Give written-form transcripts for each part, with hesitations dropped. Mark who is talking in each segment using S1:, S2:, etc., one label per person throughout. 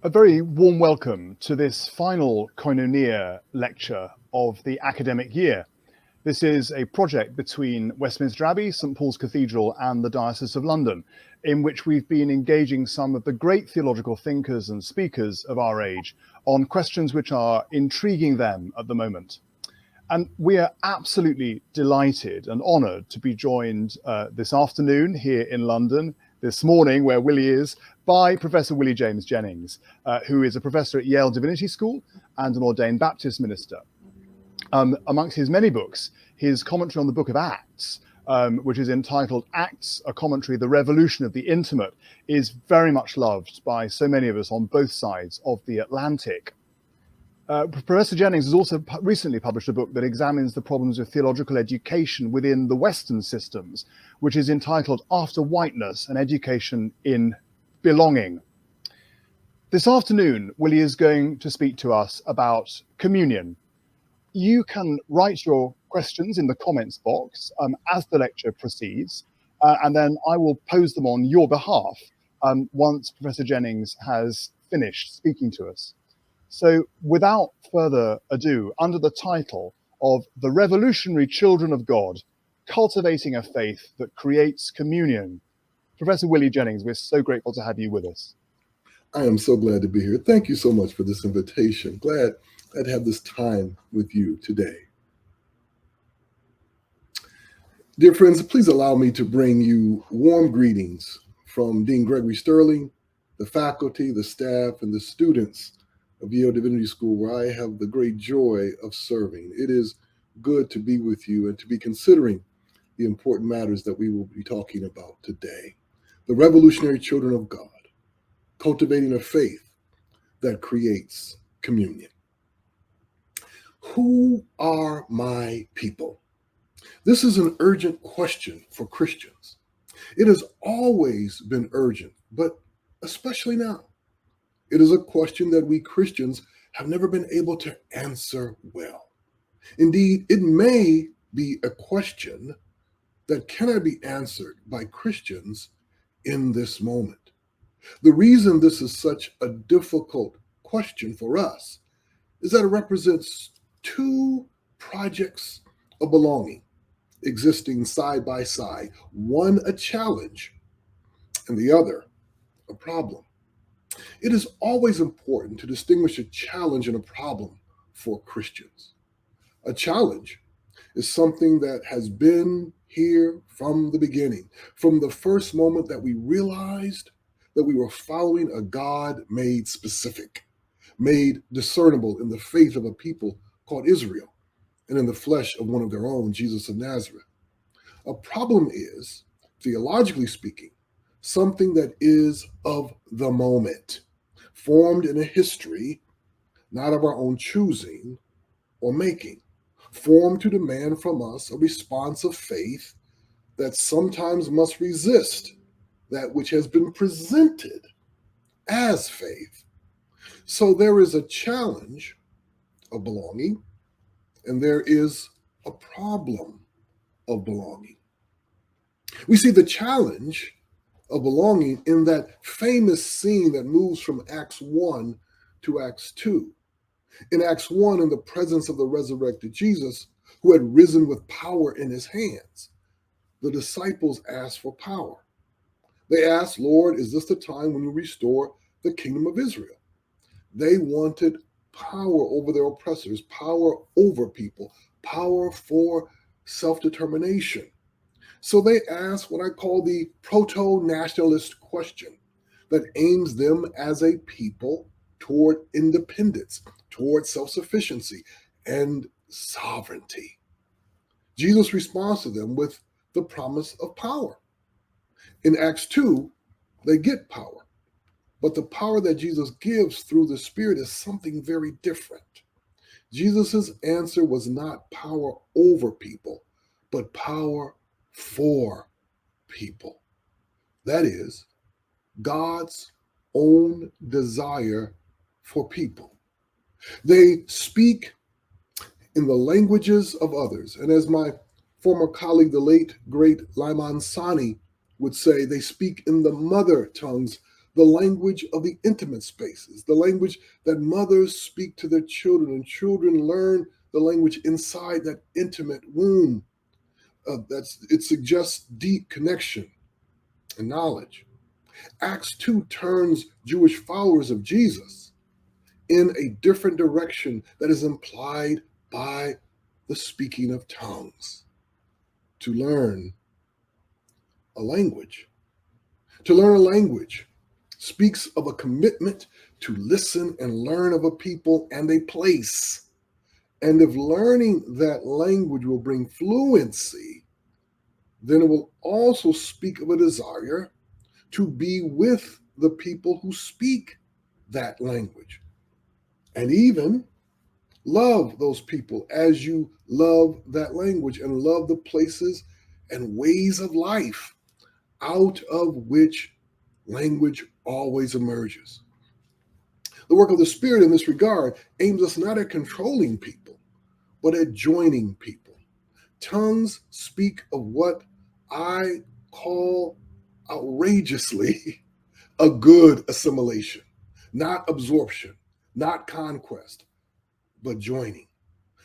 S1: A very warm welcome to this final Koinonia lecture of the academic year. This is a project between Westminster Abbey, St Paul's Cathedral and the Diocese of London, in which we've been engaging some of the great theological thinkers and speakers of our age on questions which are intriguing them at the moment. And we are absolutely delighted and honoured to be joined this afternoon here in London, this morning where Willie is, by Professor Willie James Jennings, who is a professor at Yale Divinity School and an ordained Baptist minister. Amongst his many books, his commentary on the book of Acts, which is entitled Acts, a Commentary, The Revolution of the Intimate, is very much loved by so many of us on both sides of the Atlantic. Professor Jennings has also recently published a book that examines the problems of theological education within the Western systems, which is entitled After Whiteness, an Education in Belonging. This afternoon, Willie is going to speak to us about communion. You can write your questions in the comments box as the lecture proceeds, and then I will pose them on your behalf once Professor Jennings has finished speaking to us. So without further ado, under the title of The Revolutionary Children of God, Cultivating a Faith that Creates Communion, Professor Willie Jennings, we're so grateful to have you with us.
S2: I am so glad to be here. Thank you so much for this invitation. Glad to have this time with you today. Dear friends, please allow me to bring you warm greetings from Dean Gregory Sterling, the faculty, the staff, and the students of Yale Divinity School, where I have the great joy of serving. It is good to be with you and to be considering the important matters that we will be talking about today. The revolutionary children of God, cultivating a faith that creates communion. Who are my people? This is an urgent question for Christians. It has always been urgent, but especially now. It is a question that we Christians have never been able to answer well. Indeed, it may be a question that cannot be answered by Christians in this moment. The reason this is such a difficult question for us is that it represents two projects of belonging existing side by side, one a challenge and the other a problem. It is always important to distinguish a challenge and a problem for Christians. A challenge is something that has been here from the beginning, from the first moment that we realized that we were following a God made specific, made discernible in the faith of a people called Israel, and in the flesh of one of their own, Jesus of Nazareth. A problem is, theologically speaking, something that is of the moment, formed in a history, not of our own choosing or making, formed to demand from us a response of faith that sometimes must resist that which has been presented as faith. So there is a challenge of belonging, and there is a problem of belonging. We see the challenge of belonging in that famous scene that moves from Acts 1 to Acts 2. In Acts 1, in the presence of the resurrected Jesus, who had risen with power in his hands, the disciples asked for power. They asked, Lord, is this the time when you restore the kingdom of Israel? They wanted power over their oppressors, power over people, power for self-determination. So they asked what I call the proto-nationalist question that aims them as a people toward independence, toward self-sufficiency and sovereignty. Jesus responds to them with the promise of power. In Acts 2, they get power, but the power that Jesus gives through the Spirit is something very different. Jesus' answer was not power over people, but power for people. That is, God's own desire for people. They speak in the languages of others. And as my former colleague, the late, great Lyman Sani would say, they speak in the mother tongues the language of the intimate spaces, the language that mothers speak to their children, and children learn the language inside that intimate womb. It suggests deep connection and knowledge. Acts 2 turns Jewish followers of Jesus in a different direction that is implied by the speaking of tongues, to learn a language. To learn a language speaks of a commitment to listen and learn of a people and a place. And if learning that language will bring fluency, then it will also speak of a desire to be with the people who speak that language. And even love those people as you love that language, and love the places and ways of life out of which language always emerges. The work of the Spirit in this regard aims us not at controlling people, but at joining people. Tongues speak of what I call outrageously a good assimilation, not absorption, not conquest, but joining.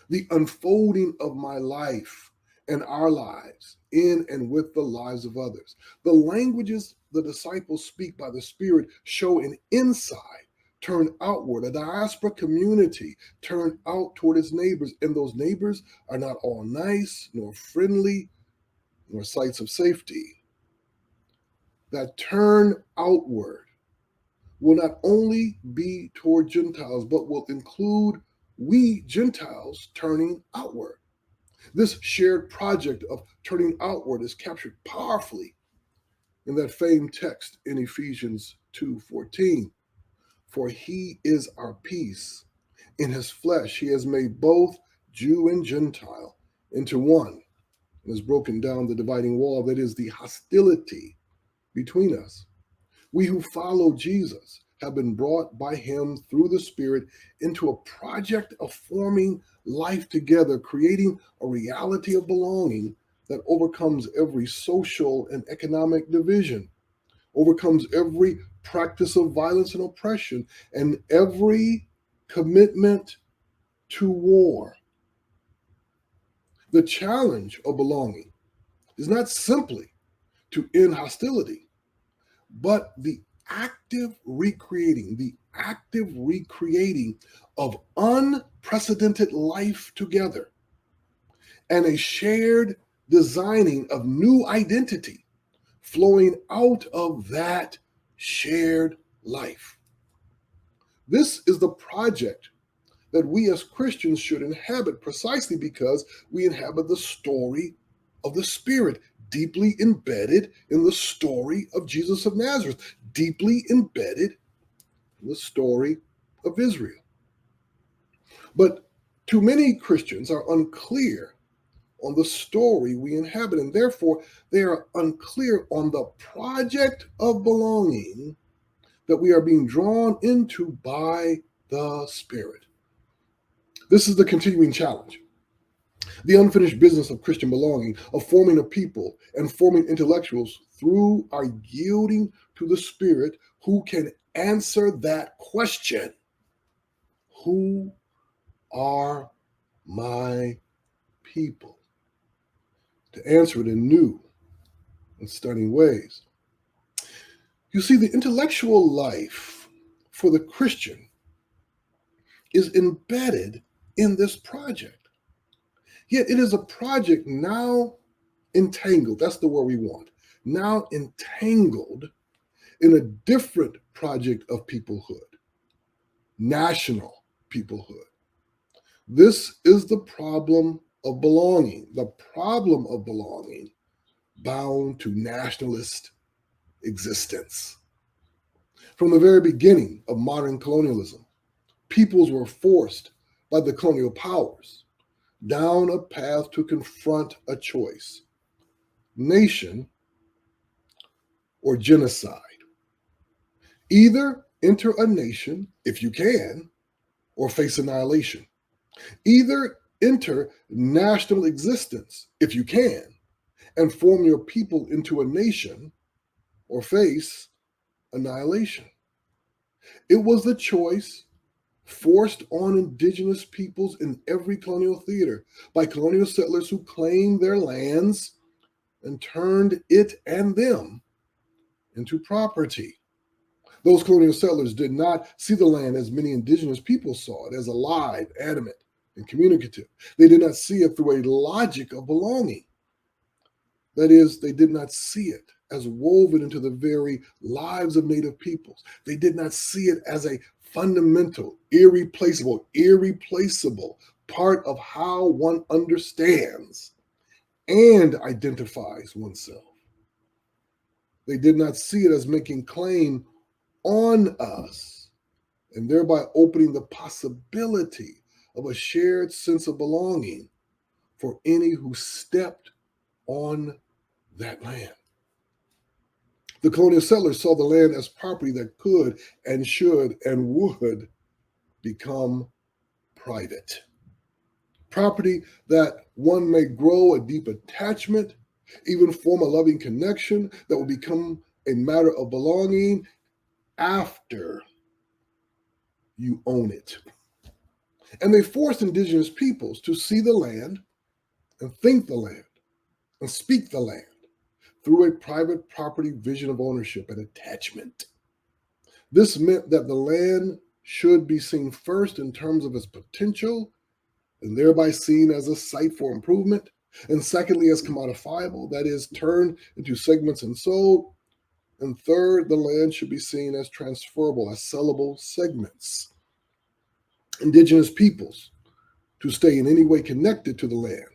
S2: The unfolding of my life and our lives in and with the lives of others. The languages the disciples speak by the Spirit show an inside turn outward, a diaspora community turned out toward its neighbors. And those neighbors are not all nice, nor friendly, nor sites of safety. That turn outward will not only be toward Gentiles, but will include we Gentiles turning outward. This shared project of turning outward is captured powerfully in that famed text in Ephesians 2:14. For he is our peace. In his flesh, he has made both Jew and Gentile into one, and has broken down the dividing wall that is the hostility between us. We who follow Jesus have been brought by him through the Spirit into a project of forming life together, creating a reality of belonging that overcomes every social and economic division, overcomes every practice of violence and oppression, and every commitment to war. The challenge of belonging is not simply to end hostility, but the active recreating of unprecedented life together, and a shared designing of new identity flowing out of that shared life. This is the project that we as Christians should inhabit, precisely because we inhabit the story of the Spirit, deeply embedded in the story of Jesus of Nazareth, deeply embedded in the story of Israel. But too many Christians are unclear on the story we inhabit, and therefore they are unclear on the project of belonging that we are being drawn into by the Spirit. This is the continuing challenge. The unfinished business of Christian belonging, of forming a people and forming intellectuals through our yielding to the Spirit, who can answer that question: who are my people? To answer it in new and stunning ways. You see, the intellectual life for the Christian is embedded in this project. Yet it is a project now entangled, that's the word we want, now entangled in a different project of peoplehood, national peoplehood. This is the problem of belonging, bound to nationalist existence. From the very beginning of modern colonialism, peoples were forced by the colonial powers down a path to confront a choice: nation or genocide. Either enter a nation if you can, or face annihilation. Either enter national existence if you can, and form your people into a nation, or face annihilation. It was the choice forced on indigenous peoples in every colonial theater by colonial settlers who claimed their lands and turned it and them into property. Those colonial settlers did not see the land as many indigenous people saw it, as alive, animate, and communicative. They did not see it through a logic of belonging. That is, they did not see it as woven into the very lives of Native peoples. They did not see it as a fundamental, irreplaceable part of how one understands and identifies oneself. They did not see it as making claim on us and thereby opening the possibility of a shared sense of belonging for any who stepped on that land. The colonial settlers saw the land as property that could and should and would become private. Property that one may grow a deep attachment, even form a loving connection that will become a matter of belonging after you own it. And they forced indigenous peoples to see the land and think the land and speak the land through a private property vision of ownership and attachment. This meant that the land should be seen first in terms of its potential and thereby seen as a site for improvement, and secondly as commodifiable, that is, turned into segments and sold, and third, the land should be seen as transferable, as sellable segments. Indigenous peoples, to stay in any way connected to the land,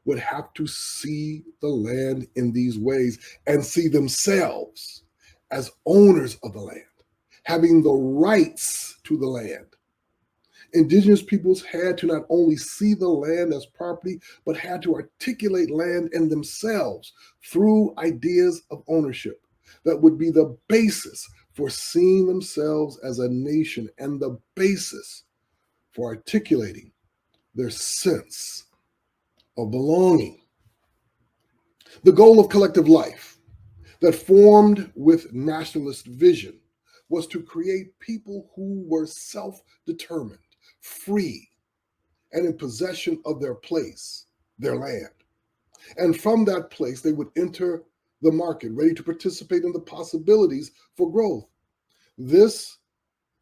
S2: would have to see the land in these ways and see themselves as owners of the land, having the rights to the land. Indigenous peoples had to not only see the land as property, but had to articulate land in themselves through ideas of ownership that would be the basis for seeing themselves as a nation and the basis for articulating their sense of belonging. The goal of collective life that formed with nationalist vision was to create people who were self-determined, free, and in possession of their place, their land. And from that place, they would enter the market, ready to participate in the possibilities for growth. This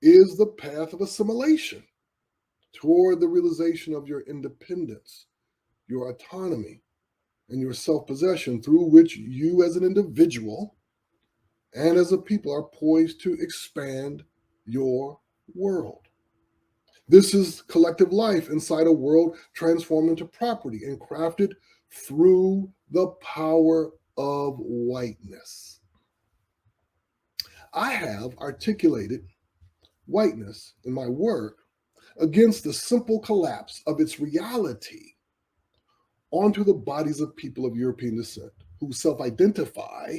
S2: is the path of assimilation toward the realization of your independence, your autonomy, and your self-possession, through which you as an individual and as a people are poised to expand your world. This is collective life inside a world transformed into property and crafted through the power of whiteness. I have articulated whiteness in my work against the simple collapse of its reality onto the bodies of people of European descent who self-identify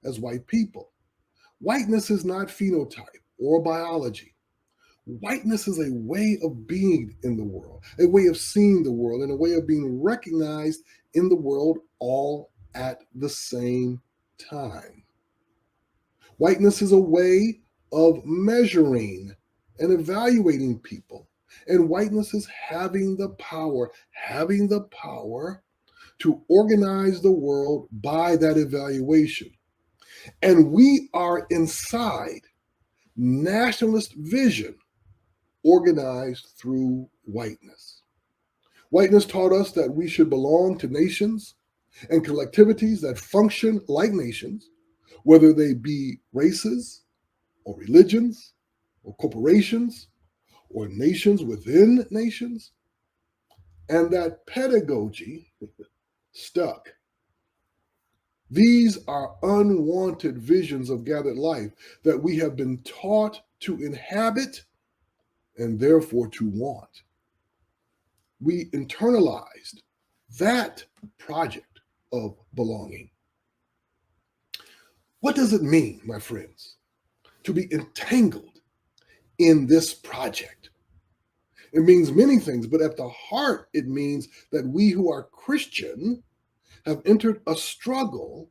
S2: as white people. Whiteness is not phenotype or biology. Whiteness is a way of being in the world, a way of seeing the world, and a way of being recognized in the world all at the same time. Whiteness is a way of measuring and evaluating people. And whiteness is having the power to organize the world by that evaluation. And we are inside nationalist vision organized through whiteness. Whiteness taught us that we should belong to nations and collectivities that function like nations, whether they be races or religions or corporations or nations within nations, and that pedagogy stuck. These are unwanted visions of gathered life that we have been taught to inhabit and therefore to want. We internalized that project of belonging. What does it mean, my friends, to be entangled in this project? It means many things, but at the heart, it means that we who are Christian have entered a struggle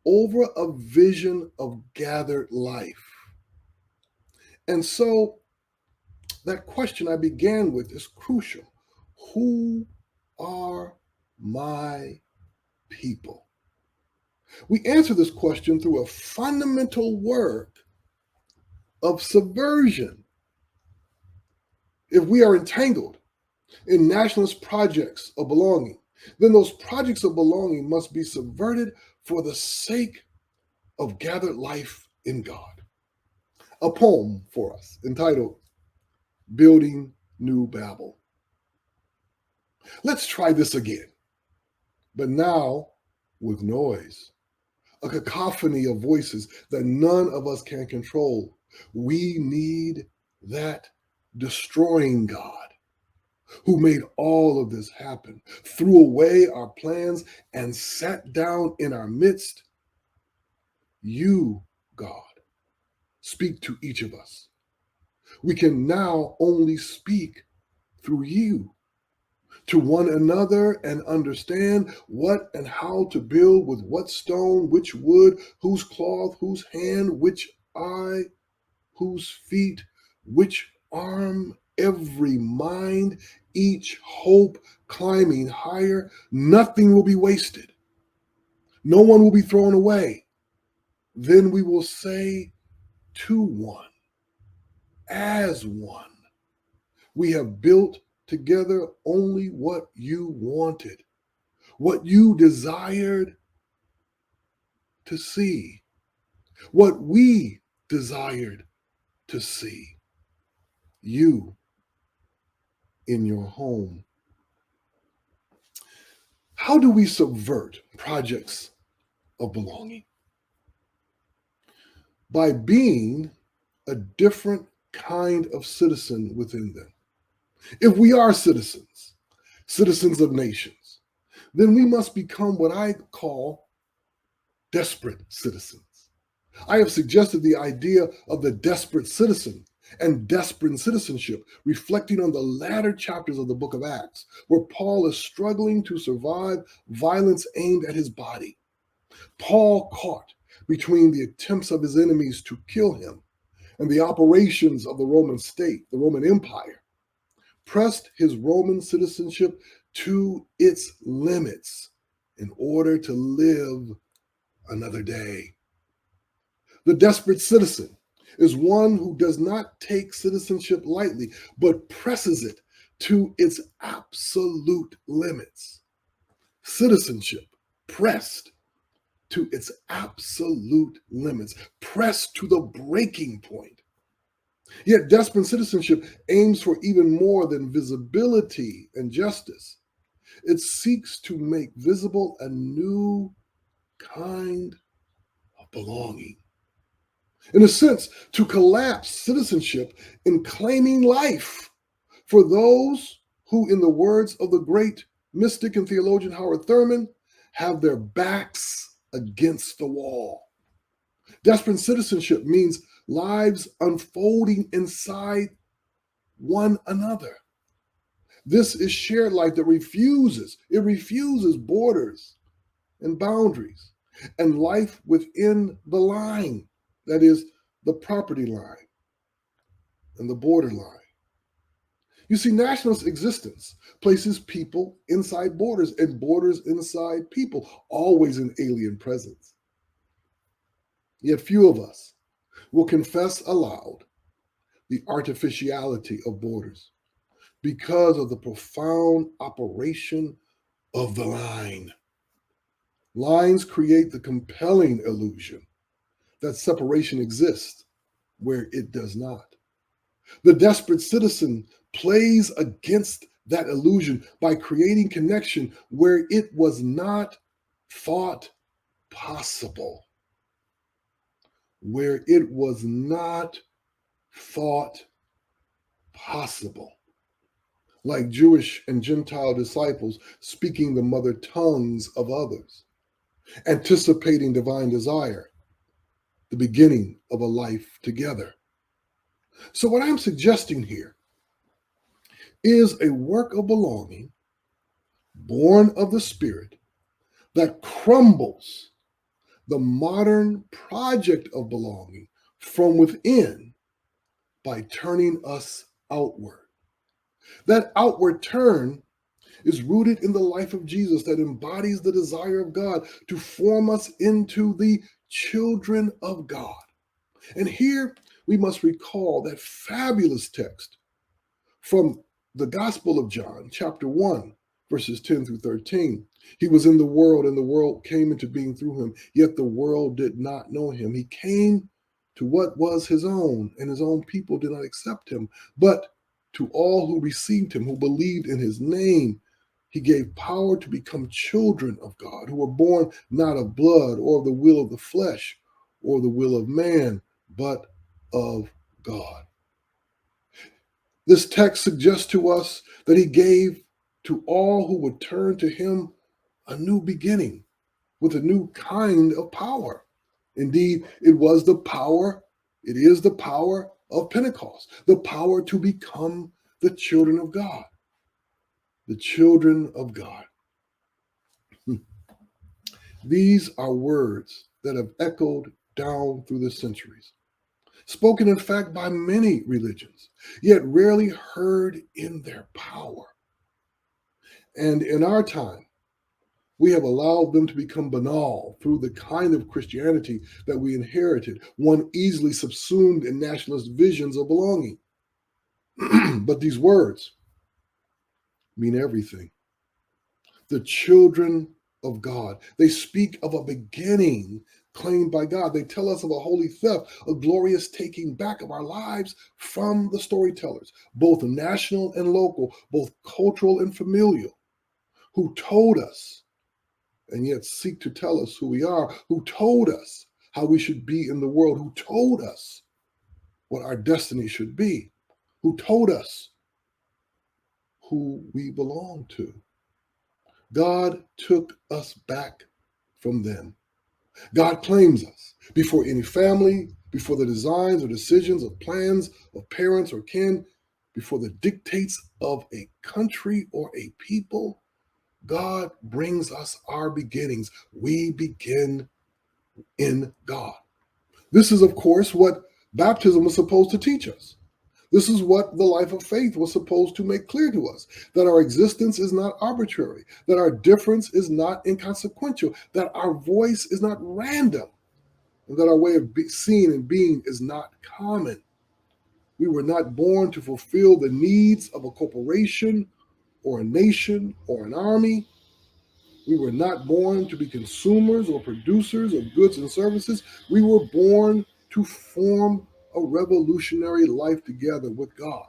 S2: over a vision of gathered life. And so that question I began with is crucial. Who are my people? We answer this question through a fundamental work of subversion. If we are entangled in nationalist projects of belonging, then those projects of belonging must be subverted for the sake of gathered life in God. A poem for us entitled Building New Babel. Let's try this again, but now with noise, a cacophony of voices that none of us can control. We need that destroying God who made all of this happen, threw away our plans and sat down in our midst. You, God, speak to each of us. We can now only speak through you to one another and understand what and how to build with what stone, which wood, whose cloth, whose hand, which eye, whose feet, which arm, every mind, each hope climbing higher. Nothing will be wasted. No one will be thrown away. Then we will say to one, as one, we have built together only what you wanted, what you desired to see, what we desired to see. You in your home. How do we subvert projects of belonging? By being a different kind of citizen within them. If we are citizens, citizens of nations, then we must become what I call desperate citizens. I have suggested the idea of the desperate citizen and desperate citizenship, reflecting on the latter chapters of the book of Acts, where Paul is struggling to survive violence aimed at his body. Paul, caught between the attempts of his enemies to kill him and the operations of the Roman state, the Roman Empire, pressed his Roman citizenship to its limits in order to live another day. The desperate citizen is one who does not take citizenship lightly, but presses it to its absolute limits. Citizenship pressed to its absolute limits, pressed to the breaking point. Yet desperate citizenship aims for even more than visibility and justice. It seeks to make visible a new kind of belonging. In a sense, to collapse citizenship in claiming life for those who, in the words of the great mystic and theologian Howard Thurman, have their backs against the wall. Desperate citizenship means lives unfolding inside one another. This is shared life that refuses borders and boundaries, and life within the line, that is, the property line and the border line. You see, nationalist existence places people inside borders and borders inside people, always an alien presence. Yet few of us will confess aloud the artificiality of borders because of the profound operation of the line. Lines create the compelling illusion that separation exists where it does not. The desperate citizen plays against that illusion by creating connection where it was not thought possible. Where it was not thought possible. Like Jewish and Gentile disciples speaking the mother tongues of others, anticipating divine desire, the beginning of a life together. So what I'm suggesting here is a work of belonging born of the Spirit that crumbles the modern project of belonging from within by turning us outward. That outward turn is rooted in the life of Jesus that embodies the desire of God to form us into the children of God. And here we must recall that fabulous text from the Gospel of John, chapter 1, verses 10 through 13. He was in the world, and the world came into being through him, yet the world did not know him. He came to what was his own, and his own people did not accept him. But to all who received him, who believed in his name, he gave power to become children of God, who were born not of blood or of the will of the flesh or the will of man, but of God. This text suggests to us that he gave to all who would turn to him a new beginning with a new kind of power. Indeed, it is the power of Pentecost, the power to become the children of God. The children of God. These are words that have echoed down through the centuries, spoken in fact by many religions, yet rarely heard in their power. And in our time, we have allowed them to become banal through the kind of Christianity that we inherited, one easily subsumed in nationalist visions of belonging. But these words mean everything. The children of God. They speak of a beginning claimed by God. They tell us of a holy theft, a glorious taking back of our lives from the storytellers, both national and local, both cultural and familial, who told us and yet seek to tell us who we are, who told us how we should be in the world, who told us what our destiny should be, who told us who we belong to. God took us back from them. God claims us before any family, before the designs or decisions of plans of parents or kin, before the dictates of a country or a people. God brings us our beginnings. We begin in God. This is, of course, what baptism was supposed to teach us. This is what the life of faith was supposed to make clear to us, that our existence is not arbitrary, that our difference is not inconsequential, that our voice is not random, and that our way of seeing and being is not common. We were not born to fulfill the needs of a corporation or a nation or an army. We were not born to be consumers or producers of goods and services. We were born to form a revolutionary life together with God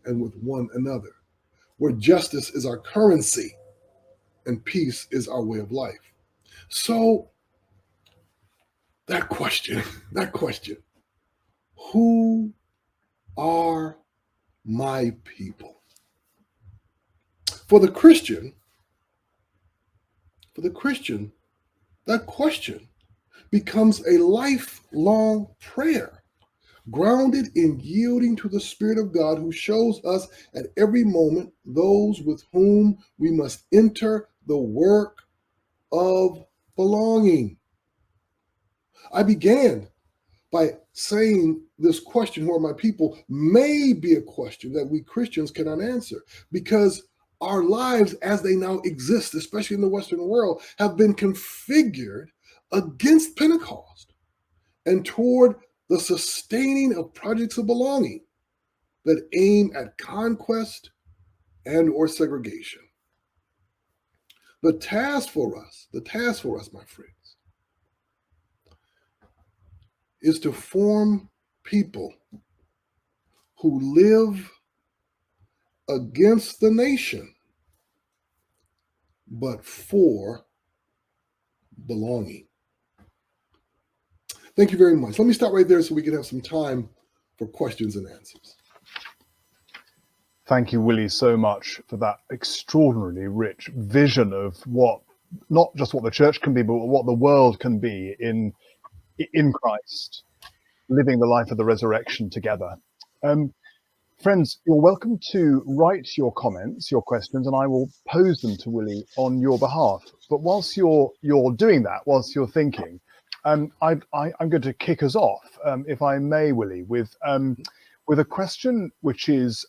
S2: and with one another, where justice is our currency and peace is our way of life. So that question, who are my people? For the Christian, that question becomes a lifelong prayer, grounded in yielding to the Spirit of God, who shows us at every moment those with whom we must enter the work of belonging. I began by saying this question, who are my people, may be a question that we Christians cannot answer, because our lives as they now exist, especially in the Western world, have been configured against Pentecost and toward the sustaining of projects of belonging that aim at conquest and or segregation. The task for us, my friends, is to form people who live against the nation, but for belonging. Thank you very much. Let me stop right there so we can have some time for questions and answers.
S1: Thank you, Willie, so much for that extraordinarily rich vision of what, not just what the church can be, but what the world can be in Christ, living the life of the resurrection together. Friends, you're welcome to write your comments, your questions, and I will pose them to Willie on your behalf. But whilst you're doing that, whilst you're thinking, I'm going to kick us off, if I may, Willie, with with a question which is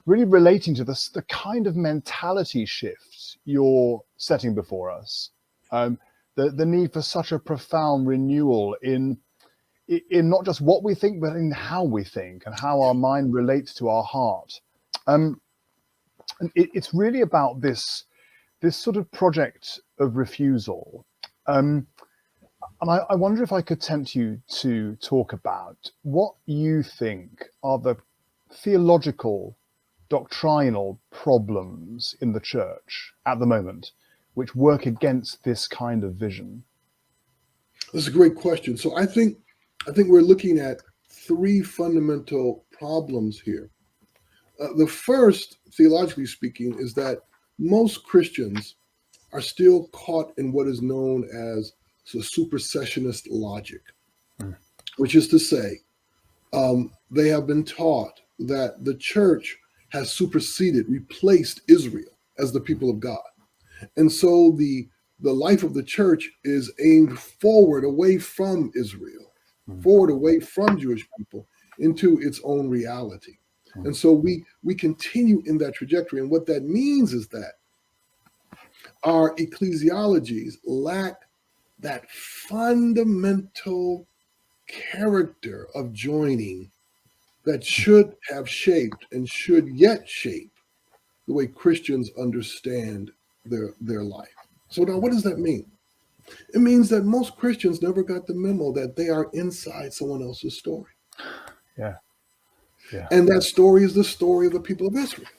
S1: really relating to the kind of mentality shift you're setting before us. The need for such a profound renewal in not just what we think, but in how we think and how our mind relates to our heart. And it's really about this sort of project of refusal. And I wonder if I could tempt you to talk about what you think are the theological, doctrinal problems in the church at the moment, which work against this kind of vision.
S2: That's a great question. So I think we're looking at three fundamental problems here. The first, theologically speaking, is that most Christians are still caught in what is known as supersessionist logic, which is to say, they have been taught that the church has replaced Israel as the people of God. And so the life of the church is aimed forward, away from Israel, forward, away from Jewish people, into its own reality. And so we continue in that trajectory. And what that means is that our ecclesiologies lack that fundamental character of joining that should have shaped and should yet shape the way Christians understand their life. So now what does that mean? It means that most Christians never got the memo that they are inside someone else's story.
S1: Yeah.
S2: And that story is the story of the people of Israel,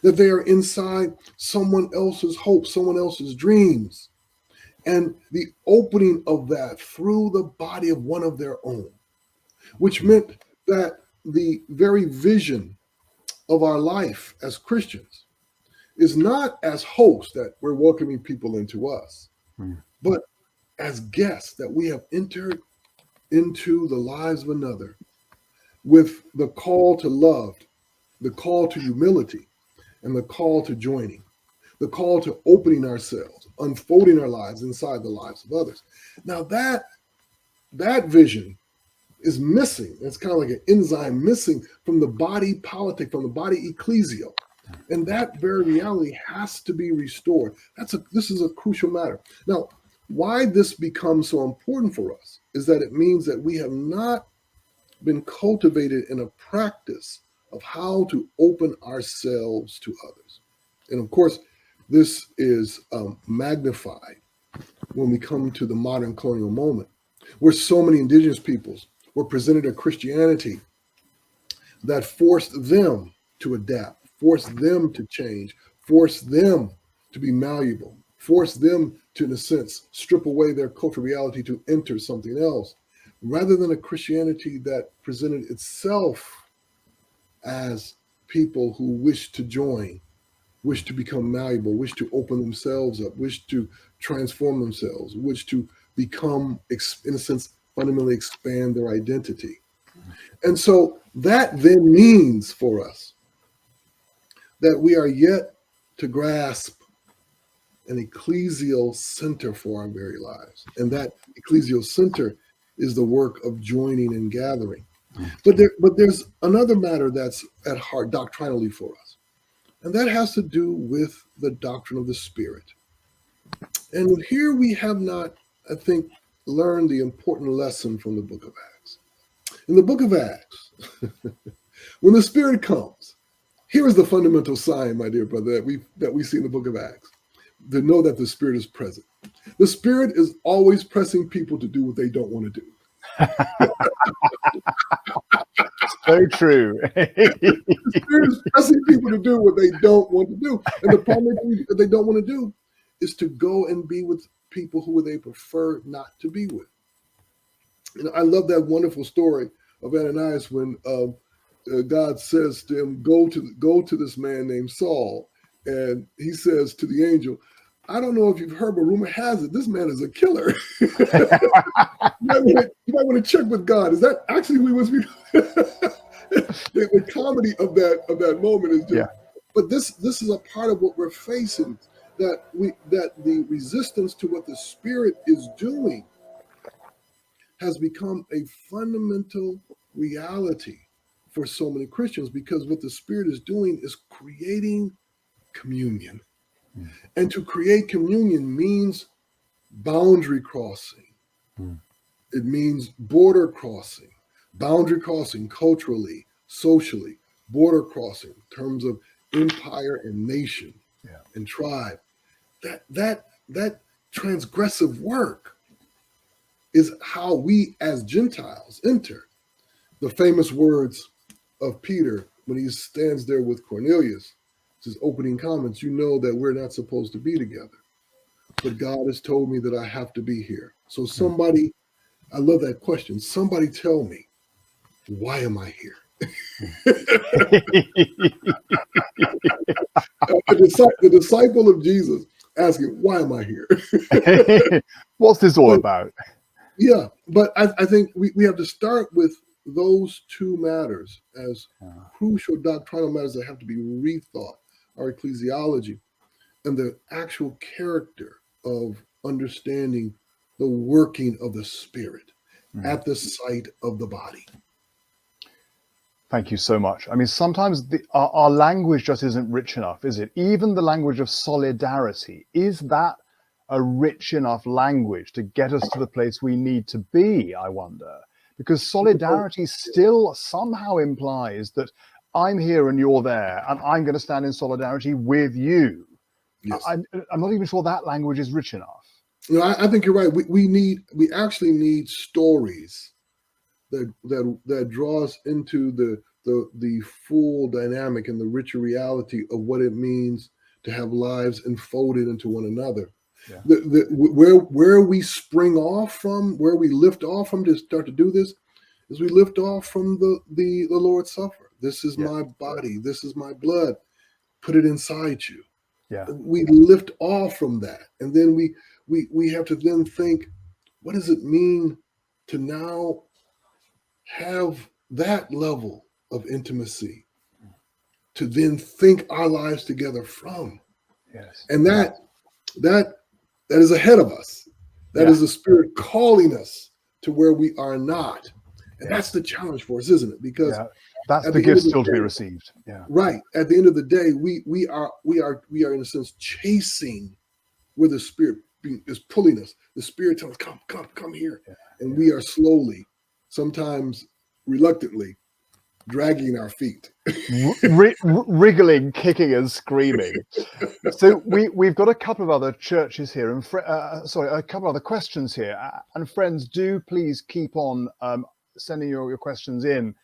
S2: that they are inside someone else's hope, someone else's dreams, and the opening of that through the body of one of their own, which meant that the very vision of our life as Christians is not as hosts that we're welcoming people into us, but as guests that we have entered into the lives of another with the call to love, the call to humility, and the call to joining, the call to opening ourselves, unfolding our lives inside the lives of others. Now that vision is missing. It's kind of like an enzyme missing from the body politic, from the body ecclesial. And that very reality has to be restored. This is a crucial matter. Now, why this becomes so important for us is that it means that we have not been cultivated in a practice of how to open ourselves to others. And of course, this is magnified when we come to the modern colonial moment, where so many indigenous peoples were presented a Christianity that forced them to adapt, forced them to change, forced them to be malleable, forced them to, in a sense, strip away their cultural reality to enter something else, rather than a Christianity that presented itself as people who wish to join, wish to become malleable, wish to open themselves up, wish to transform themselves, wish to become, in a sense, fundamentally expand their identity. And so that then means for us that we are yet to grasp an ecclesial center for our very lives. And that ecclesial center is the work of joining and gathering. But there's another matter that's at heart doctrinally for us. And that has to do with the doctrine of the Spirit. And here we have not, I think, learned the important lesson from the book of Acts. In the book of Acts, when the Spirit comes, here is the fundamental sign, my dear brother, that we see in the book of Acts, to know that the Spirit is present. The Spirit is always pressing people to do what they don't want to do.
S1: So true.
S2: The Spirit is pressing people to do what they don't want to do. And the problem that they don't want to do is to go and be with people who they prefer not to be with. And I love that wonderful story of Ananias when God says to him, go to this man named Saul. And he says to the angel, I don't know if you've heard, but rumor has it, this man is a killer. You might want to check with God. Is that actually who he was? The comedy of that moment is just, yeah. But this is a part of what we're facing, that the resistance to what the Spirit is doing has become a fundamental reality for so many Christians, because what the Spirit is doing is creating communion.
S1: Mm.
S2: And to create communion means boundary crossing.
S1: Mm.
S2: It means border crossing, boundary crossing culturally, socially, border crossing in terms of empire and nation and tribe. That transgressive work is how we as Gentiles enter. The famous words of Peter when he stands there with Cornelius, his opening comments, you know that we're not supposed to be together, but God has told me that I have to be here. So somebody, I love that question. Somebody tell me, why am I here? The disciple of Jesus asking, why am I here?
S1: What's this all about?
S2: Yeah, but I think we have to start with those two matters as crucial doctrinal matters that have to be rethought, our ecclesiology and the actual character of understanding the working of the Spirit at the site of the body.
S1: Thank you so much. I mean, sometimes our language just isn't rich enough, is it? Even the language of solidarity, is that a rich enough language to get us to the place we need to be, I wonder? Because solidarity still somehow implies that I'm here and you're there, and I'm going to stand in solidarity with you.
S2: Yes.
S1: I'm not even sure that language is rich enough.
S2: You know, I think you're right. We actually need stories that draw us into the full dynamic and the richer reality of what it means to have lives enfolded into one another. Yeah. Where we spring off from, where we lift off from to start to do this, is we lift off from the Lord's Supper. This is my body. This is my blood. Put it inside you. Yeah. We lift off from that, and then we have to then think, what does it mean to now have that level of intimacy to then think our lives together from? Yes. And that is ahead of us. That is the Spirit calling us to where we are not. And that's the challenge for us, isn't it? Because
S1: that's the gift still to be received. Yeah. Right.
S2: At the end of the day, we are in a sense chasing where the Spirit is pulling us. The Spirit tells us, come here. Yeah. And we are slowly, sometimes reluctantly, dragging our feet.
S1: Wriggling, kicking and screaming. So we've got a couple of other churches here, and a couple of other questions here. And friends, do please keep on sending your questions in.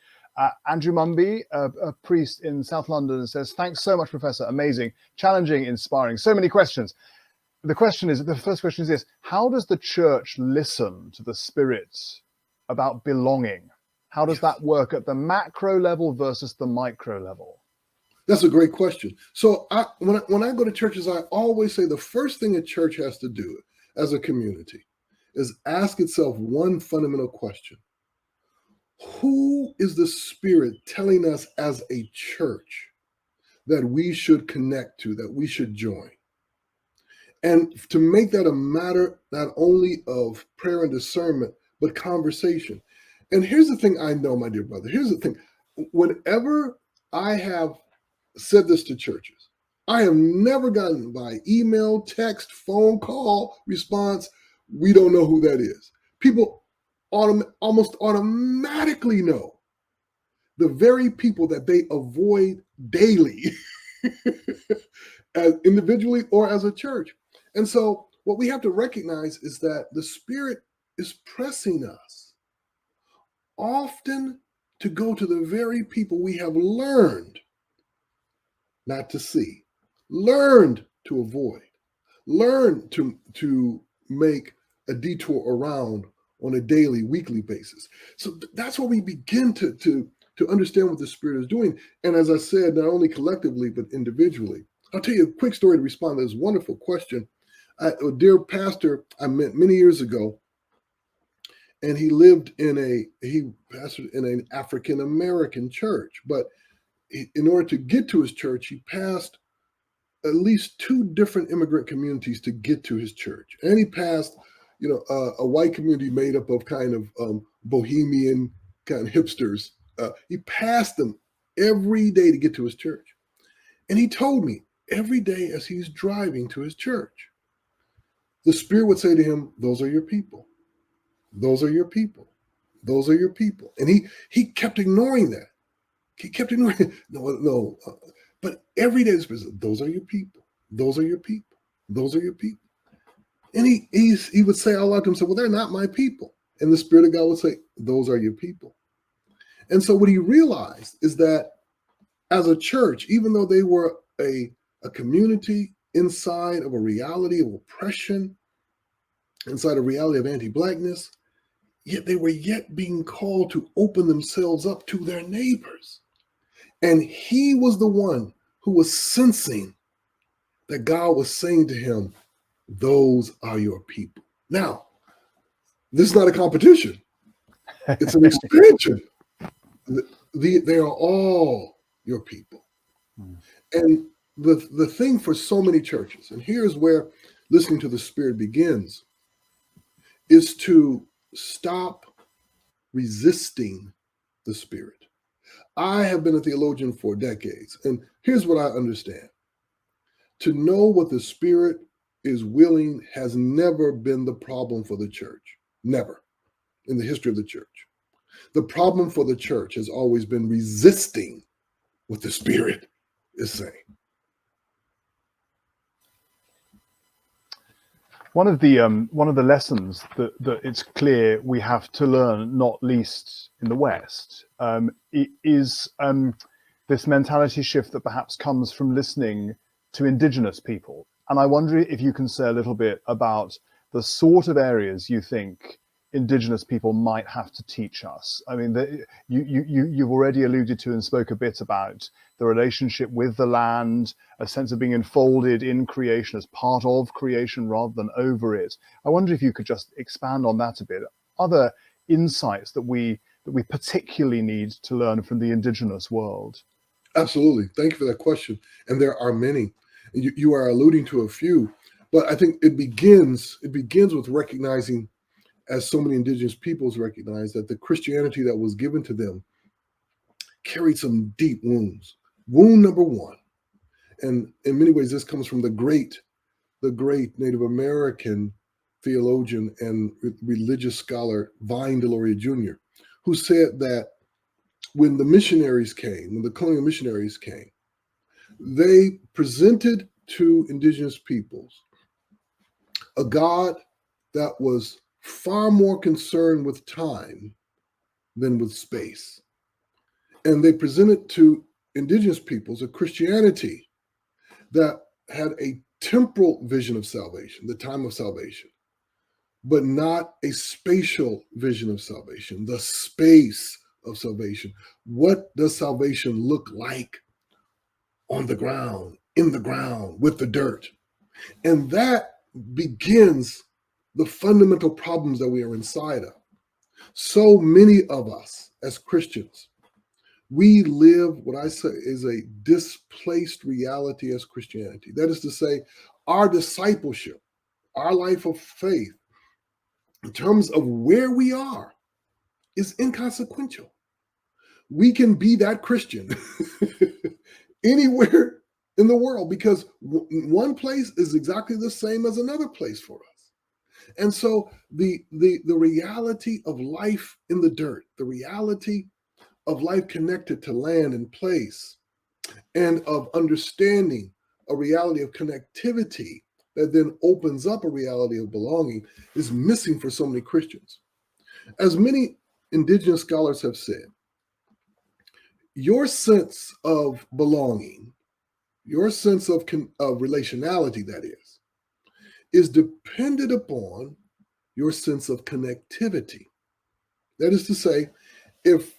S1: Andrew Mumby, a priest in South London, says, thanks so much, Professor. Amazing, challenging, inspiring. So many questions. The first question is this: how does the church listen to the Spirit about belonging? How does that work at the macro level versus the micro level?
S2: That's a great question. So when I go to churches, I always say the first thing a church has to do as a community is ask itself one fundamental question. Who is the Spirit telling us as a church that we should connect to, that we should join? And to make that a matter not only of prayer and discernment, but conversation. And here's the thing I know, my dear brother. Here's the thing. Whenever I have said this to churches, I have never gotten by email, text, phone call response, we don't know who that is. People almost automatically know the very people that they avoid daily, as individually or as a church. And so what we have to recognize is that the Spirit is pressing us often to go to the very people we have learned not to see, learned to avoid, learned to make a detour around on a daily, weekly basis. So that's where we begin to understand what the Spirit is doing. And as I said, not only collectively, but individually. I'll tell you a quick story to respond to this wonderful question. A dear pastor I met many years ago, and he pastored in an African-American church. But in order to get to his church, he passed at least 2 different immigrant communities to get to his church. And he passed, a white community made up of kind of bohemian kind of hipsters He passed them every day to get to his church. And he told me every day as he's driving to his church, the Spirit would say to him, those are your people. Those are your people. Those are your people. And he kept ignoring that. He kept ignoring, no. But every day the Spirit said, those are your people. Those are your people. Those are your people. And he would say out loud to himself, well, they're not my people. And the Spirit of God would say, those are your people. And so what he realized is that as a church, even though they were a community inside of a reality of oppression, inside a reality of anti-Blackness, yet they were yet being called to open themselves up to their neighbors. And he was the one who was sensing that God was saying to him, those are your people. Now, this is not a competition. It's an expansion. They are all your people. And the thing for so many churches, and here's where listening to the Spirit begins, is to stop resisting the Spirit. I have been a theologian for decades, and here's what I understand. To know what the Spirit is willing has never been the problem for the church. Never in the history of the church. The problem for the church has always been resisting what the Spirit is saying.
S1: One of the lessons that it's clear we have to learn, not least in the West, is this mentality shift that perhaps comes from listening to indigenous people. And I wonder if you can say a little bit about the sort of areas you think indigenous people might have to teach us. I mean, you've already alluded to and spoke a bit about the relationship with the land, a sense of being enfolded in creation as part of creation rather than over it. I wonder if you could just expand on that a bit. Other insights that we particularly need to learn from the indigenous world.
S2: Absolutely. Thank you for that question. And there are many. You are alluding to a few, but I think it begins with recognizing, as so many indigenous peoples recognize, that the Christianity that was given to them carried some deep wounds. Wound number one, and in many ways this comes from the great Native American theologian and religious scholar Vine Deloria Jr., who said that when the colonial missionaries came, they presented to indigenous peoples a God that was far more concerned with time than with space. And they presented to indigenous peoples a Christianity that had a temporal vision of salvation, the time of salvation, but not a spatial vision of salvation, the space of salvation. What does salvation look like on the ground, in the ground, with the dirt? And that begins the fundamental problems that we are inside of. So many of us as Christians, we live what I say is a displaced reality as Christianity. That is to say, our discipleship, our life of faith, in terms of where we are, is inconsequential. We can be that Christian anywhere in the world because one place is exactly the same as another place for us. And so the reality of life in the dirt, the reality of life connected to land and place, and of understanding a reality of connectivity that then opens up a reality of belonging is missing for so many Christians. As many indigenous scholars have said, your sense of belonging, your sense of relationality, that is dependent upon your sense of connectivity. That is to say, if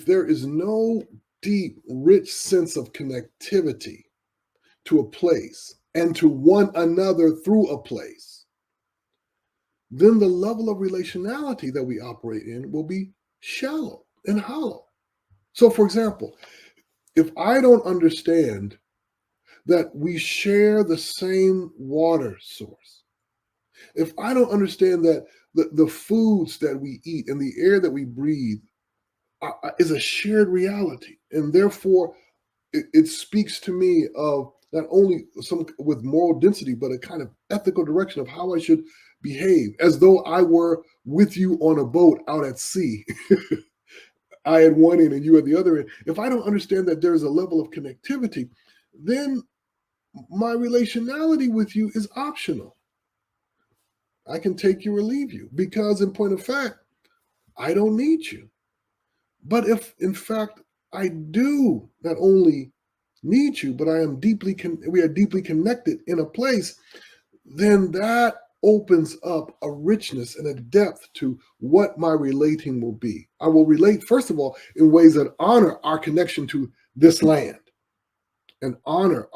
S2: there is no deep, rich sense of connectivity to a place and to one another through a place, then the level of relationality that we operate in will be shallow and hollow. So, for example, if I don't understand that we share the same water source, if I don't understand that the foods that we eat and the air that we breathe is a shared reality. And therefore, it speaks to me of not only some with moral density, but a kind of ethical direction of how I should behave, as though I were with you on a boat out at sea. I at one end and you at the other end. If I don't understand that there's a level of connectivity, then my relationality with you is optional. I can take you or leave you because, in point of fact, I don't need you. But if, in fact, I do not only need you, but we are deeply connected in a place, then that opens up a richness and a depth to what my relating will be. I will relate, first of all, in ways that honor our connection to this land and honor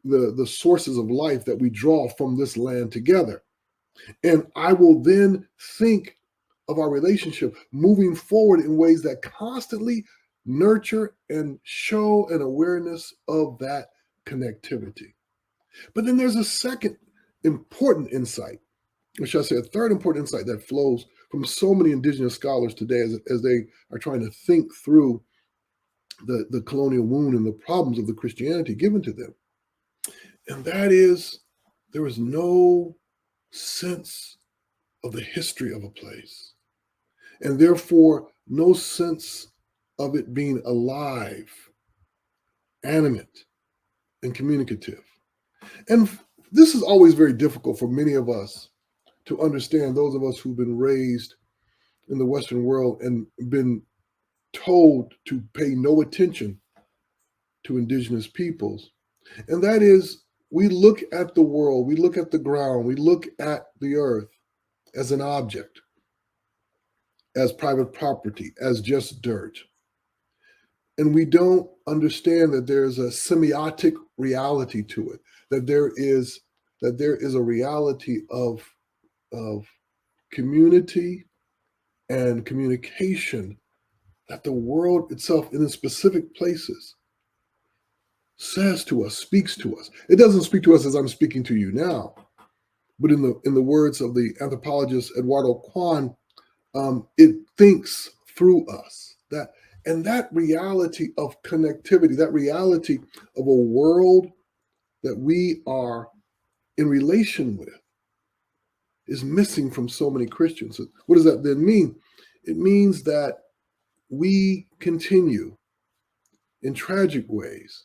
S2: the sources of life that we draw from this land together. And I will then think of our relationship moving forward in ways that constantly nurture and show an awareness of that connectivity. But then there's a second important insight, or should I say a third important insight that flows from so many indigenous scholars today as they are trying to think through the colonial wound and the problems of the Christianity given to them. And that is, there is no sense of the history of a place, and therefore no sense of it being alive, animate, and communicative. And this is always very difficult for many of us to understand, those of us who've been raised in the Western world and been told to pay no attention to indigenous peoples. And that is, we look at the world, we look at the ground, we look at the earth as an object, as private property, as just dirt. And we don't understand that there's a semiotic reality to it, that there is a reality of community and communication, that the world itself in its specific places says to us, speaks to us. It doesn't speak to us as I'm speaking to you now, but in the words of the anthropologist Eduardo Kwan, it thinks through us. That reality of connectivity, that reality of a world that we are in relation with, is missing from so many Christians. So what does that then mean? It means that we continue in tragic ways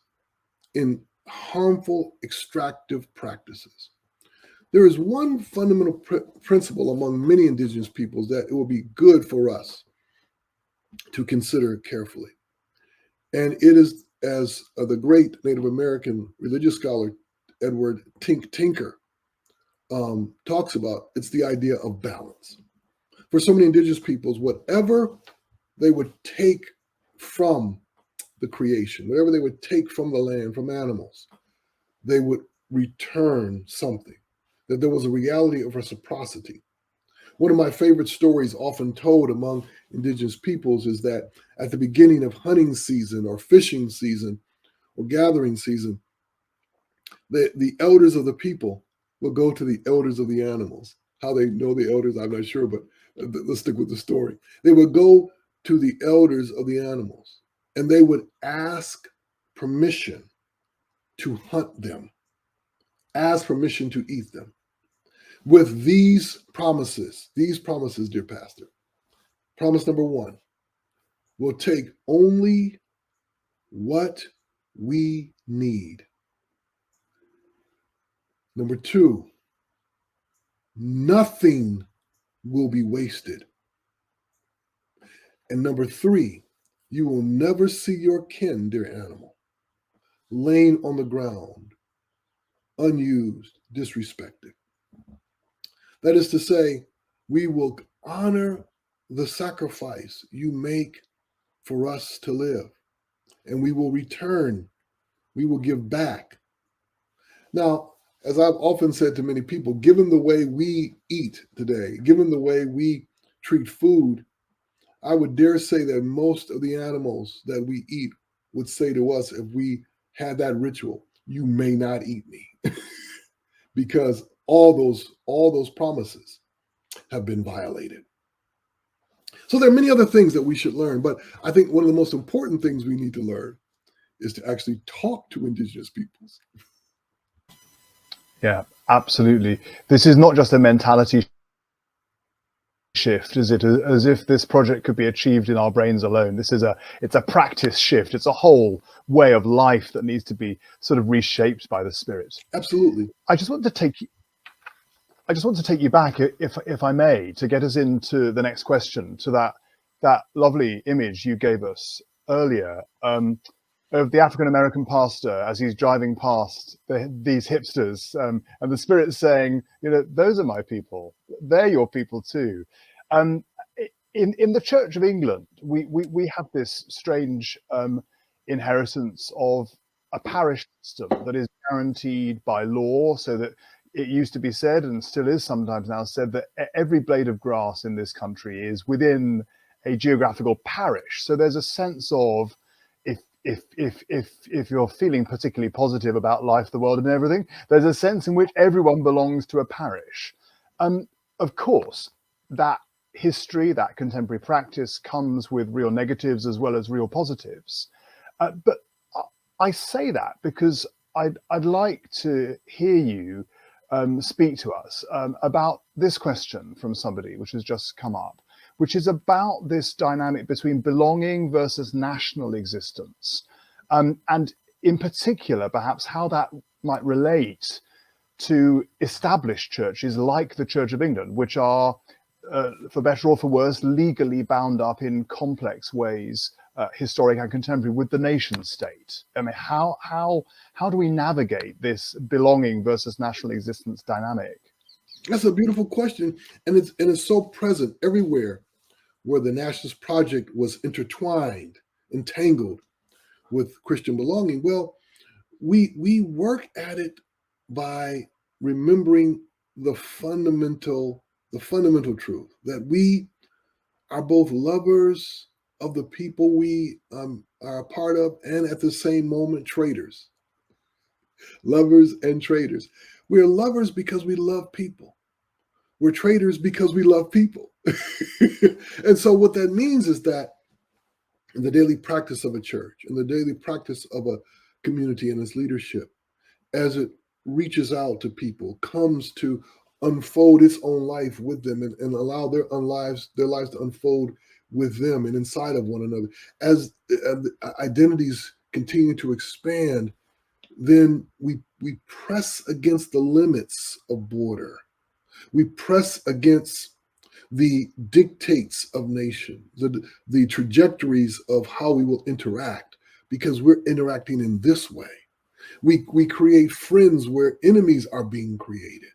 S2: in harmful extractive practices. There is one fundamental principle among many indigenous peoples that it will be good for us to consider carefully. And it is, as the great Native American religious scholar Edward Tinker talks about, it's the idea of balance. For so many indigenous peoples, whatever they would take from the creation, whatever they would take from the land, from animals, they would return something, that there was a reality of reciprocity. One of my favorite stories often told among indigenous peoples is that at the beginning of hunting season or fishing season or gathering season, the elders of the people will go to the elders of the animals. How they know the elders, I'm not sure, but let's stick with the story. They would go to the elders of the animals and they would ask permission to hunt them, ask permission to eat them, with these promises, dear pastor. Promise number one, we'll take only what we need. Number two, nothing will be wasted. And number three, you will never see your kin, dear animal, laying on the ground, unused, disrespected. That is to say, we will honor the sacrifice you make for us to live, and we will return, we will give back. Now, as I've often said to many people, given the way we eat today, given the way we treat food, I would dare say that most of the animals that we eat would say to us, if we had that ritual, you may not eat me. Because all those promises have been violated. So there are many other things that we should learn, but I think one of the most important things we need to learn is to actually talk to indigenous peoples.
S1: Yeah, absolutely. This is not just a mentality shift, is it? As if this project could be achieved in our brains alone. It's a practice shift. It's a whole way of life that needs to be sort of reshaped by the Spirit.
S2: Absolutely.
S1: I just want to take you back, if I may, to get us into the next question, to that lovely image you gave us earlier, of the African American pastor as he's driving past these hipsters, and the Spirit saying, those are my people. They're your people too. In the Church of England, we have this strange inheritance of a parish system that is guaranteed by law, so that it used to be said, and still is sometimes now said, that every blade of grass in this country is within a geographical parish. So there's a sense of, if you're feeling particularly positive about life, the world, and everything, there's a sense in which everyone belongs to a parish. Of course, that history, that contemporary practice, comes with real negatives as well as real positives. But I say that because I'd like to hear you speak to us about this question from somebody, which has just come up, which is about this dynamic between belonging versus national existence. And in particular, perhaps how that might relate to established churches like the Church of England, which are, for better or for worse, legally bound up in complex ways, historic and contemporary, with the nation state. I mean, how do we navigate this belonging versus national existence dynamic?
S2: That's a beautiful question, and it's so present everywhere where the nationalist project was intertwined, entangled with Christian belonging. Well, we work at it by remembering the fundamental truth that we are both lovers of the people we are a part of, and at the same moment traitors. Lovers and traitors. We're lovers because we love people. We're traitors because we love people. And so what that means is that in the daily practice of a church, in the daily practice of a community and its leadership, as it reaches out to people, comes to unfold its own life with them, and allow their lives to unfold with them and inside of one another. As identities continue to expand, then we press against the limits of border. We press against the dictates of nations, the trajectories of how we will interact, because we're interacting in this way. We create friends where enemies are being created.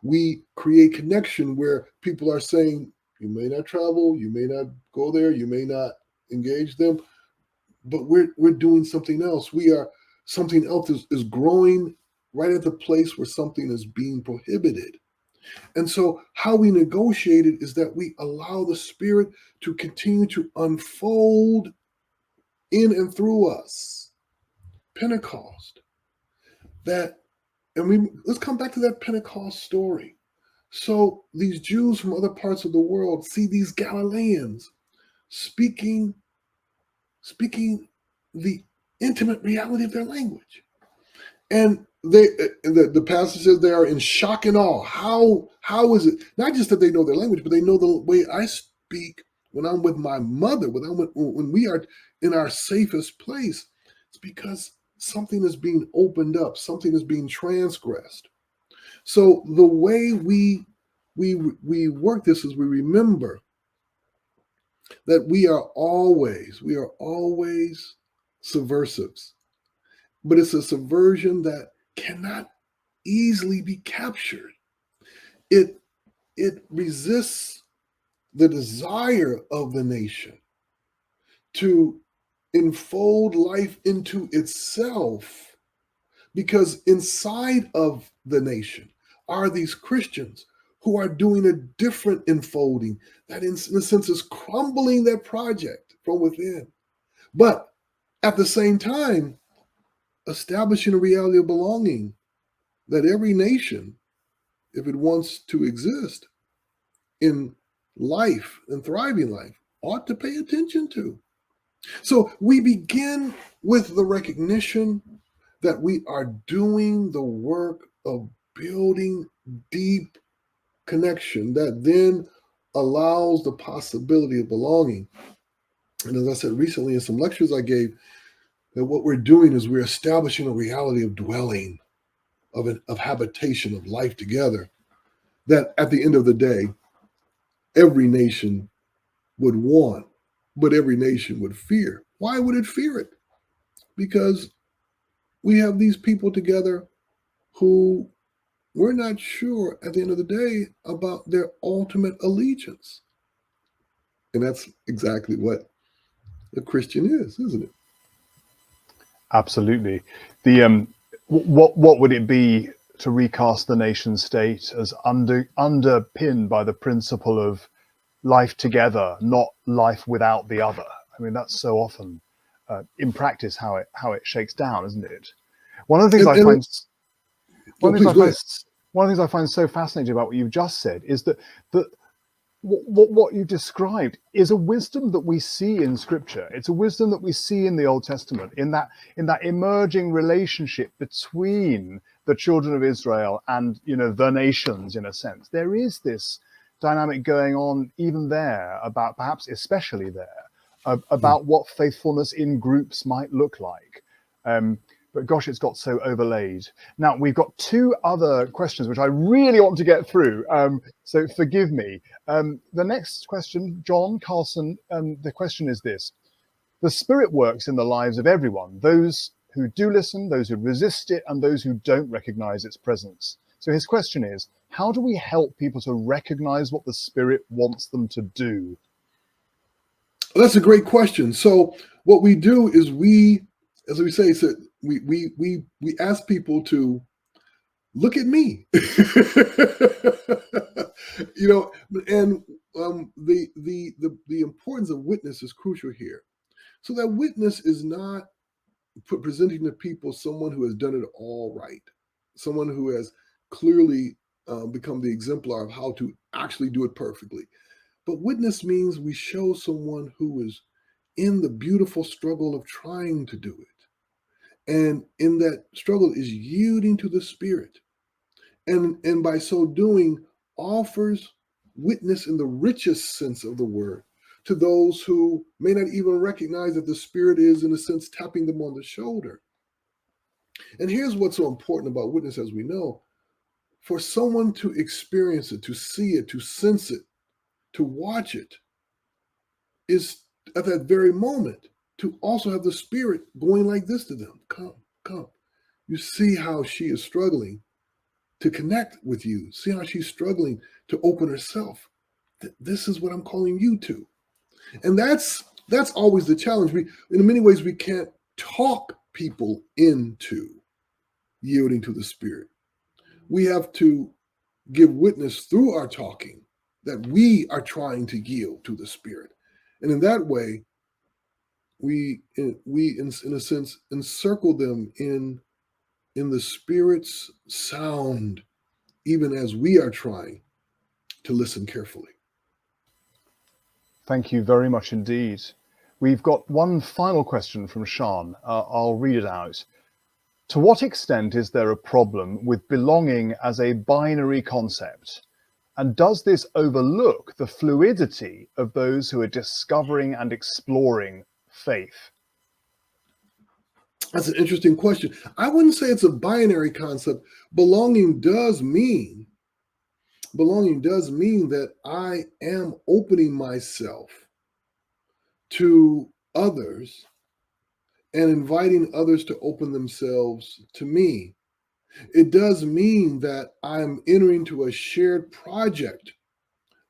S2: We create connection where people are saying, you may not travel, you may not go there, you may not engage them, but we're doing something else. Something else is growing right at the place where something is being prohibited. And so how we negotiate it is that we allow the Spirit to continue to unfold in and through us. Pentecost. Let's come back to that Pentecost story. So these Jews from other parts of the world see these Galileans speaking the intimate reality of their language. And the passage says they are in shock and awe. How is it not just that they know their language, but they know the way I speak when I'm with my mother, when we are in our safest place? It's because something is being opened up, something is being transgressed. So the way we work this is we remember that we are always subversives, but it's a subversion that cannot easily be captured. It resists the desire of the nation to enfold life into itself, because inside of the nation are these Christians who are doing a different enfolding that in a sense is crumbling that project from within, but at the same time establishing a reality of belonging that every nation, if it wants to exist in life and thriving life, ought to pay attention to. So we begin with the recognition that we are doing the work of building deep connection that then allows the possibility of belonging. And as I said recently in some lectures I gave, that what we're doing is we're establishing a reality of dwelling, of habitation, of life together, that at the end of the day, every nation would want, but every nation would fear. Why would it fear it? Because we have these people together who we're not sure at the end of the day about their ultimate allegiance. And that's exactly what a Christian is, isn't it?
S1: Absolutely. The what would it be to recast the nation state as underpinned by the principle of life together, not life without the other? I mean, that's so often in practice how it shakes down, isn't it? One of the things one of the things I find so fascinating about what you've just said is that what you described is a wisdom that we see in Scripture. It's a wisdom that we see in the Old Testament, in that emerging relationship between the children of Israel and the nations. In a sense, there is this dynamic going on even there, about perhaps especially there, about what faithfulness in groups might look like. But gosh, it's got so overlaid. Now, we've got two other questions which I really want to get through, so forgive me. The next question, John Carlson, the question is this. The Spirit works in the lives of everyone, those who do listen, those who resist it, and those who don't recognize its presence. So his question is, how do we help people to recognize what the Spirit wants them to do?
S2: Well, that's a great question. So what we do is as we say, so we ask people to look at me, and the importance of witness is crucial here. So that witness is not presenting to people someone who has done it all right, someone who has clearly become the exemplar of how to actually do it perfectly. But witness means we show someone who is in the beautiful struggle of trying to do it. And in that struggle is yielding to the Spirit. And by so doing, offers witness in the richest sense of the word to those who may not even recognize that the Spirit is, in a sense, tapping them on the shoulder. And here's what's so important about witness, as we know. For someone to experience it, to see it, to sense it, to watch it, is at that very moment to also have the Spirit going like this to them. Come, come. You see how she is struggling to connect with you. See how she's struggling to open herself. This is what I'm calling you to. And that's always the challenge. In many ways, we can't talk people into yielding to the Spirit. We have to give witness through our talking that we are trying to yield to the Spirit. And in that way, we in a sense encircle them in the Spirit's sound, even as we are trying to listen carefully.
S1: Thank you very much indeed. We've got one final question from Sean. I'll read it out. To what extent is there a problem with belonging as a binary concept? And does this overlook the fluidity of those who are discovering and exploring faith?
S2: That's an interesting question. I wouldn't say it's a binary concept. Belonging does mean that I am opening myself to others and inviting others to open themselves to me. It does mean that I'm entering to a shared project,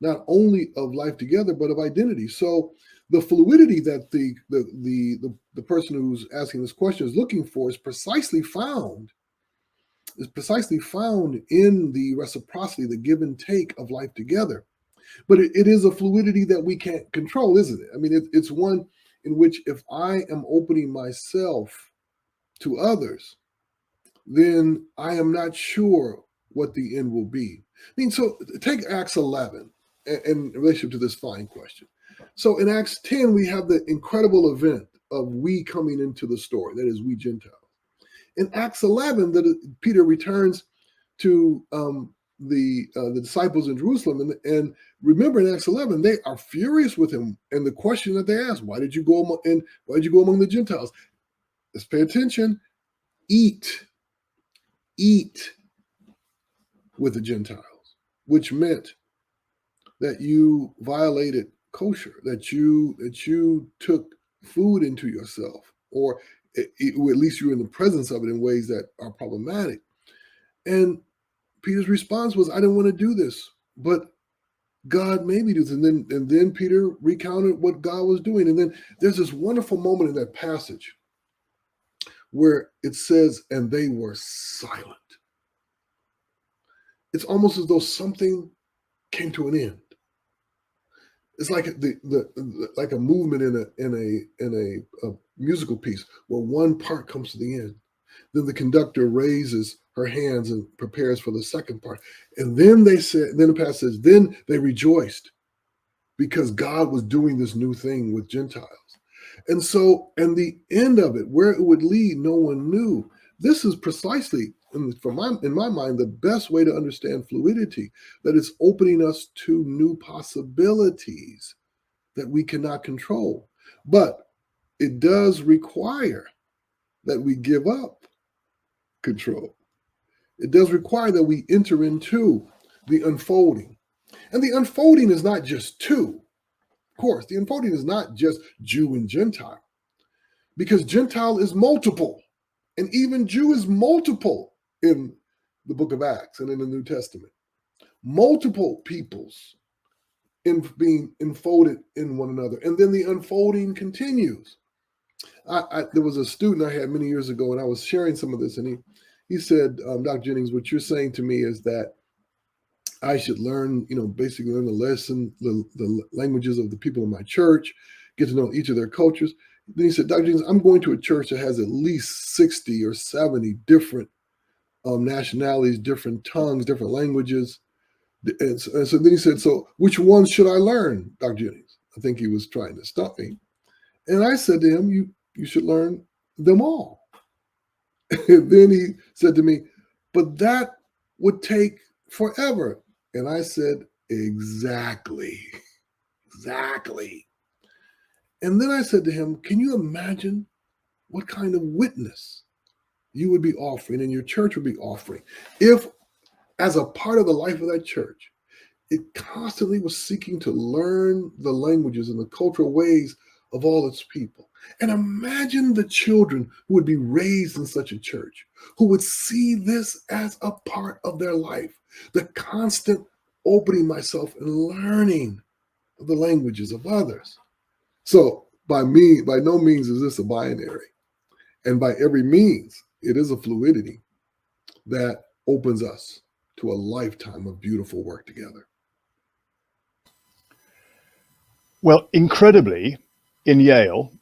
S2: not only of life together, but of identity. So the fluidity that the person who's asking this question is looking for is precisely found in the reciprocity, the give and take of life together. But it is a fluidity that we can't control, isn't it? I mean, it's one in which if I am opening myself to others, then I am not sure what the end will be. I mean, so take Acts 11 in relationship to this fine question. So in Acts 10, we have the incredible event of we coming into the story, that is, we Gentiles. In Acts 11, Peter returns to the disciples in Jerusalem, and remember in Acts 11, they are furious with him, and the question that they ask, why did you go among the Gentiles? Let's pay attention. Eat with the Gentiles, which meant that you violated kosher, that you took food into yourself, or at least you were in the presence of it in ways that are problematic. And Peter's response was, I didn't want to do this, but God made me do this. And then Peter recounted what God was doing. And then there's this wonderful moment in that passage where it says, and they were silent. It's almost as though something came to an end. It's like like a movement in a musical piece where one part comes to the end. Then the conductor raises her hands and prepares for the second part. And then the passage says, then they rejoiced because God was doing this new thing with Gentiles. And so, and the end of it, where it would lead, no one knew. This is precisely, in my mind, the best way to understand fluidity, that it's opening us to new possibilities that we cannot control. But it does require that we give up control. It does require that we enter into the unfolding. And the unfolding is not just two. Of course, the unfolding is not just Jew and Gentile, because Gentile is multiple, and even Jew is multiple in the book of Acts and in the New Testament. Multiple peoples being enfolded in one another. And then the unfolding continues. There was a student I had many years ago, and I was sharing some of this, and he said, Dr. Jennings, what you're saying to me is that I should learn, basically learn the languages of the people in my church, get to know each of their cultures. Then he said, Dr. Jennings, I'm going to a church that has at least 60 or 70 different nationalities, different tongues, different languages. And so then he said, so which ones should I learn, Dr. Jennings? I think he was trying to stop me. And I said to him, you should learn them all. And then he said to me, but that would take forever. And I said, exactly. And then I said to him, can you imagine what kind of witness you would be offering and your church would be offering if, as a part of the life of that church, it constantly was seeking to learn the languages and the cultural ways of all its people? And imagine the children who would be raised in such a church, who would see this as a part of their life, the constant opening myself and learning the languages of others. So by no means is this a binary. And by every means, it is a fluidity that opens us to a lifetime of beautiful work together.
S1: Well, incredibly, in Yale,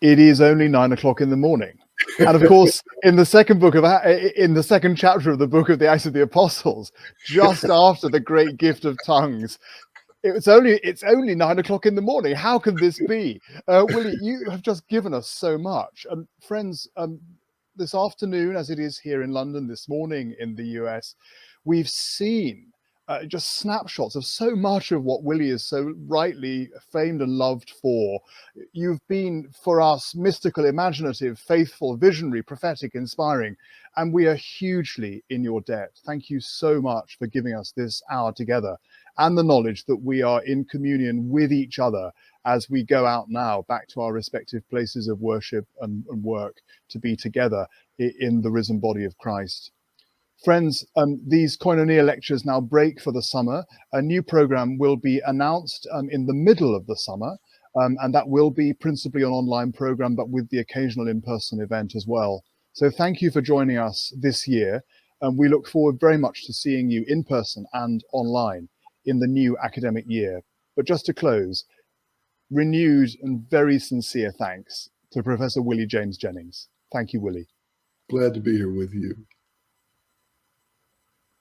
S1: it is only 9 o'clock in the morning. And of course, in the second chapter of the book of the Acts of the Apostles, just after the great gift of tongues, it's only 9 o'clock in the morning. How can this be? Willie, you have just given us so much. And friends, this afternoon, as it is here in London, this morning in the US, we've seen just snapshots of so much of what Willie is so rightly famed and loved for. You've been, for us, mystical, imaginative, faithful, visionary, prophetic, inspiring, and we are hugely in your debt. Thank you so much for giving us this hour together and the knowledge that we are in communion with each other as we go out now back to our respective places of worship and work to be together in the risen body of Christ. Friends, these Koinonia lectures now break for the summer. A new program will be announced in the middle of the summer, and that will be principally an online program, but with the occasional in-person event as well. So thank you for joining us this year. We look forward very much to seeing you in person and online in the new academic year. But just to close, renewed and very sincere thanks to Professor Willie James Jennings. Thank you, Willie.
S2: Glad to be here with you.